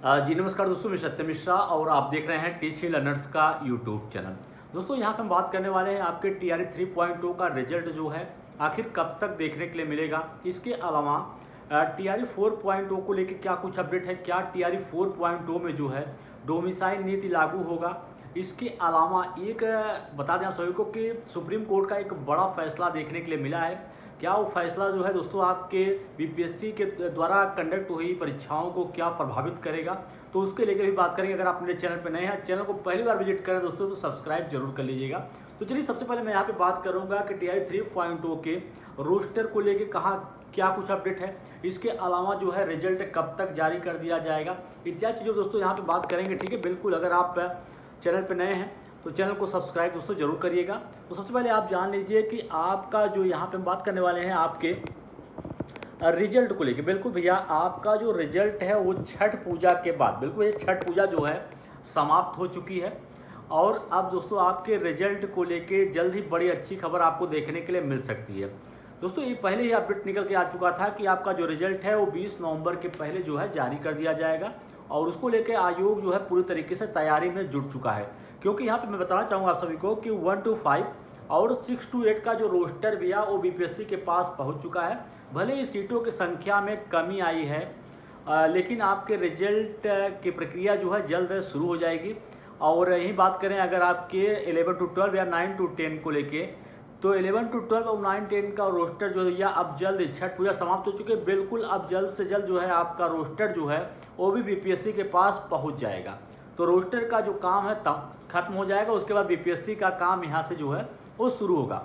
जी नमस्कार दोस्तों, मैं सत्यम मिश्रा और आप देख रहे हैं टीसी लर्नर्स का यूट्यूब चैनल। दोस्तों यहाँ पे हम बात करने वाले हैं आपके टीआरई 3.2 का रिजल्ट जो है आखिर कब तक देखने के लिए मिलेगा। इसके अलावा टीआरई 4.0 को लेकर क्या कुछ अपडेट है, क्या टीआरई 4.0 में जो है डोमिसाइल नीति लागू होगा। इसके अलावा एक बता दें आप सभी को कि सुप्रीम कोर्ट का एक बड़ा फैसला देखने के लिए मिला है। क्या वो फैसला जो है दोस्तों आपके बीपीएससी के द्वारा कंडक्ट हुई परीक्षाओं को क्या प्रभावित करेगा, तो उसके लेकर भी बात करेंगे। अगर आप मेरे चैनल पर नए हैं, चैनल को पहली बार विजिट करें दोस्तों तो सब्सक्राइब जरूर कर लीजिएगा। तो चलिए सबसे पहले मैं यहाँ पे बात करूँगा कि टीआरई 3.0 के रोस्टर को लेकर कहाँ क्या कुछ अपडेट है। इसके अलावा जो है रिजल्ट कब तक जारी कर दिया जाएगा, इत्यादि चीज़ों दोस्तों यहाँ पे बात करेंगे। ठीक है, बिल्कुल अगर आप चैनल पर नए हैं तो चैनल को सब्सक्राइब दोस्तों जरूर करिएगा। तो सबसे पहले आप जान लीजिए कि आपका जो यहाँ पे हम बात करने वाले हैं आपके रिजल्ट को लेके। बिल्कुल भैया, आपका जो रिजल्ट है वो छठ पूजा के बाद, बिल्कुल ये छठ पूजा जो है समाप्त हो चुकी है और अब दोस्तों आपके रिजल्ट को लेके जल्द ही बड़ी अच्छी खबर आपको देखने के लिए मिल सकती है। दोस्तों ये पहले ही अपडेट निकल के आ चुका था कि आपका जो रिजल्ट है वो 20 नवंबर के पहले जो है जारी कर दिया जाएगा और उसको लेके आयोग जो है पूरी तरीके से तैयारी में जुट चुका है। क्योंकि यहाँ पे मैं बताना चाहूँगा आप सभी को कि 1 to 5 और 6 to 8 का जो रोस्टर भी है वो बीपीएससी के पास पहुँच चुका है। भले ही सीटों की संख्या में कमी आई है लेकिन आपके रिजल्ट की प्रक्रिया जो है जल्द शुरू हो जाएगी। और यही बात करें अगर आपके 11 to 12 या 9 to 10 को लेके, तो 11 to 12 और 9 10 का रोस्टर जो है या अब जल्द छठ पूजा समाप्त हो चुके, बिल्कुल अब जल्द से जल्द जो है आपका रोस्टर जो है वो भी बीपीएससी के पास पहुंच जाएगा। तो रोस्टर का जो काम है तब खत्म हो जाएगा, उसके बाद बीपीएससी का काम यहाँ से जो है वो शुरू होगा।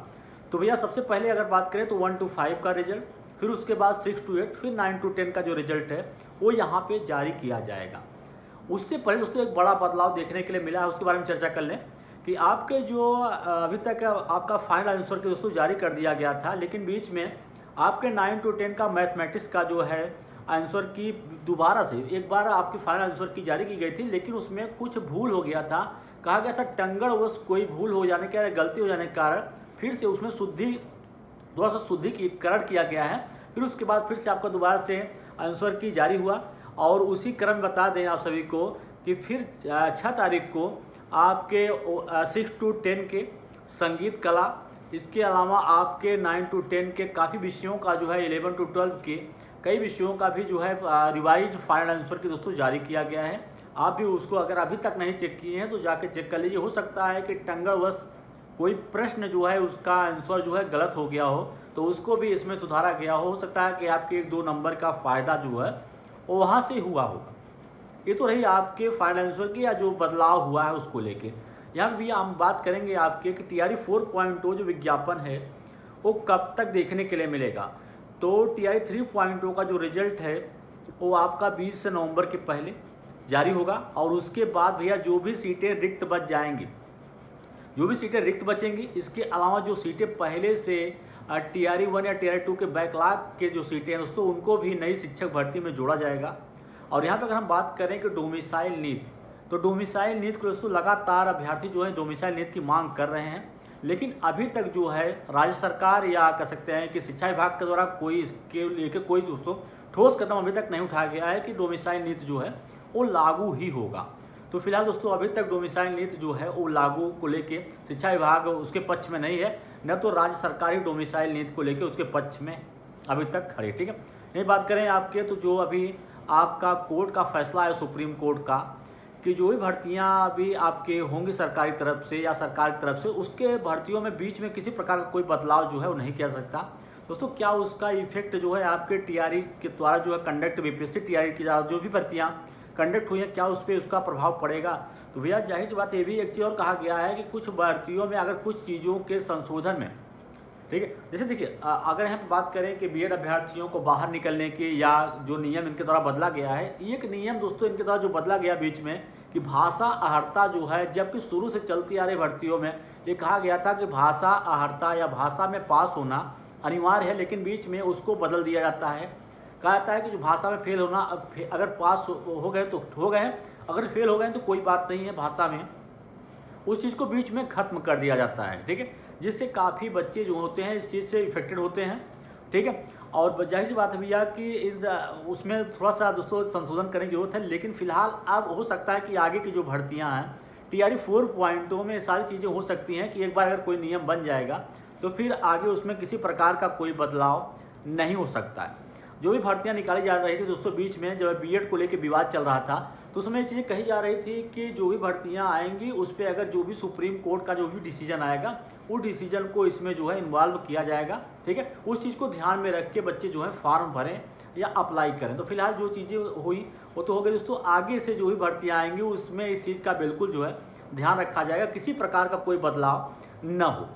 तो भैया सबसे पहले अगर बात करें तो 1 to 5 का रिजल्ट, फिर उसके बाद 6 to 8, फिर 9 to 10 का जो रिजल्ट है वो यहाँ पे जारी किया जाएगा। उससे पहले दोस्तों एक बड़ा बदलाव देखने के लिए मिला है, उसके बारे में चर्चा कर लें कि आपके जो अभी तक आपका फाइनल आंसर के दोस्तों जारी कर दिया गया था, लेकिन बीच में आपके 9 to 10 का मैथमेटिक्स का जो है आंसर की दोबारा से एक बार आपकी फाइनल आंसर की जारी की गई थी, लेकिन उसमें कुछ भूल हो गया था। कहा गया था टंगड़वश कोई भूल हो जाने के गलती हो जाने के कारण फिर से उसमें थोड़ा सा शुद्धिकरण किया गया है। फिर उसके बाद फिर से आपका दोबारा से आंसर की जारी हुआ और उसी क्रम बता दें आप सभी को कि फिर 6 तारीख को आपके 6 to 10 के संगीत कला, इसके अलावा आपके 9 to 10 के काफ़ी विषयों का जो है 11 to 12 के कई विषयों का भी जो है रिवाइज फाइनल आंसर की दोस्तों जारी किया गया है। आप भी उसको अगर अभी तक नहीं चेक किए हैं तो जाके चेक कर लीजिए। हो सकता है कि टंगड़वश कोई प्रश्न जो है उसका आंसर जो है गलत हो गया हो तो उसको भी इसमें सुधारा गया हो सकता है कि आपके 1-2 नंबर का फ़ायदा जो है वो वहाँ से हुआ होगा। ये तो रही आपके फाइनल आंसर की या जो बदलाव हुआ है उसको लेके। यहाँ भी हम बात करेंगे आपके कि टीआरई 4.0 जो विज्ञापन है वो कब तक देखने के लिए मिलेगा। तो टीआरई 3.0 का जो रिजल्ट है वो आपका 20 नवंबर के पहले जारी होगा और उसके बाद भैया जो भी सीटें रिक्त बच जाएंगी, जो भी सीटें रिक्त बचेंगी, इसके अलावा जो सीटें पहले से टीआरई 1 या टीआरई 2 के बैकलॉग के जो सीटें हैं दोस्तों उनको भी नई शिक्षक भर्ती में जोड़ा जाएगा। और यहाँ पे अगर हम बात करें कि डोमिसाइल नीति, तो डोमिसाइल नीति को दोस्तों लगातार अभ्यर्थी जो है डोमिसाइल नीति की मांग कर रहे हैं, लेकिन अभी तक जो है राज्य सरकार या कह सकते हैं कि शिक्षा विभाग के द्वारा कोई इसके लेकर कोई दोस्तों ठोस कदम अभी तक नहीं उठाया गया है कि डोमिसाइल नीति जो है वो लागू ही होगा। तो फिलहाल दोस्तों अभी तक डोमिसाइल नीति जो है वो लागू को लेके शिक्षा विभाग उसके पक्ष में नहीं है, न तो राज्य सरकार ही डोमिसाइल नीति को लेके उसके पक्ष में अभी तक खड़ी। ठीक है, नहीं बात करें आपके तो जो अभी आपका कोर्ट का फैसला है सुप्रीम कोर्ट का कि जो भी भर्तियां अभी आपके होंगी सरकारी तरफ से या सरकार की तरफ से, उसके भर्तियों में बीच में किसी प्रकार का कोई बदलाव जो है वो नहीं किया सकता। दोस्तों क्या उसका इफेक्ट जो है आपके टीआरई के द्वारा जो है कंडक्ट बीपीएससी टीआरई की जो भी भर्तियाँ कंडक्ट हुई हैं क्या उस पर उसका प्रभाव पड़ेगा। तो भैया जाहिर सी बात ये भी एक चीज़ और कहा गया है कि कुछ भर्तियों में अगर कुछ चीज़ों के संशोधन में, ठीक है, जैसे देखिए अगर हम बात करें कि बीएड अभ्यर्थियों को बाहर निकलने के या जो नियम इनके द्वारा बदला गया है, एक नियम दोस्तों इनके द्वारा जो बदला गया बीच में कि भाषा अहर्ता जो है, जबकि शुरू से चलती आ रही भर्तियों में ये कहा गया था कि भाषा अहर्ता या भाषा में पास होना अनिवार्य है, लेकिन बीच में उसको बदल दिया जाता है। कहा जाता है कि जो भाषा में फेल होना, अगर पास हो गए तो हो गए, अगर फेल हो गए तो कोई बात नहीं है, भाषा में उस चीज़ को बीच में ख़त्म कर दिया जाता है। ठीक है, जिससे काफ़ी बच्चे जो होते हैं इस चीज़ से इफेक्टेड होते हैं। ठीक है, और जाहिर सी बात है भैया कि उसमें थोड़ा सा दोस्तों संशोधन करने की जरूरत है, लेकिन फिलहाल अब हो सकता है कि आगे की जो भर्तियां हैं TRE 4.0 में सारी चीज़ें हो सकती हैं कि एक बार अगर कोई नियम बन जाएगा तो फिर आगे उसमें किसी प्रकार का कोई बदलाव नहीं हो सकता है। जो भी भर्तियां निकाली जा रही थी दोस्तों, बीच में जब बीएड को लेकर विवाद चल रहा था तो उसमें ये चीज़ें कही जा रही थी कि जो भी भर्तियां आएंगी उस पर अगर जो भी सुप्रीम कोर्ट का जो भी डिसीजन आएगा उस डिसीजन को इसमें जो है इन्वॉल्व किया जाएगा। ठीक है, उस चीज़ को ध्यान में रख के बच्चे जो है फॉर्म भरें या अप्लाई करें। तो फिलहाल जो चीज़ें हुई वो तो हो गई दोस्तों, आगे से जो भी भर्तियाँ आएंगी उसमें इस चीज़ का बिल्कुल जो है ध्यान रखा जाएगा, किसी प्रकार का कोई बदलाव न हो।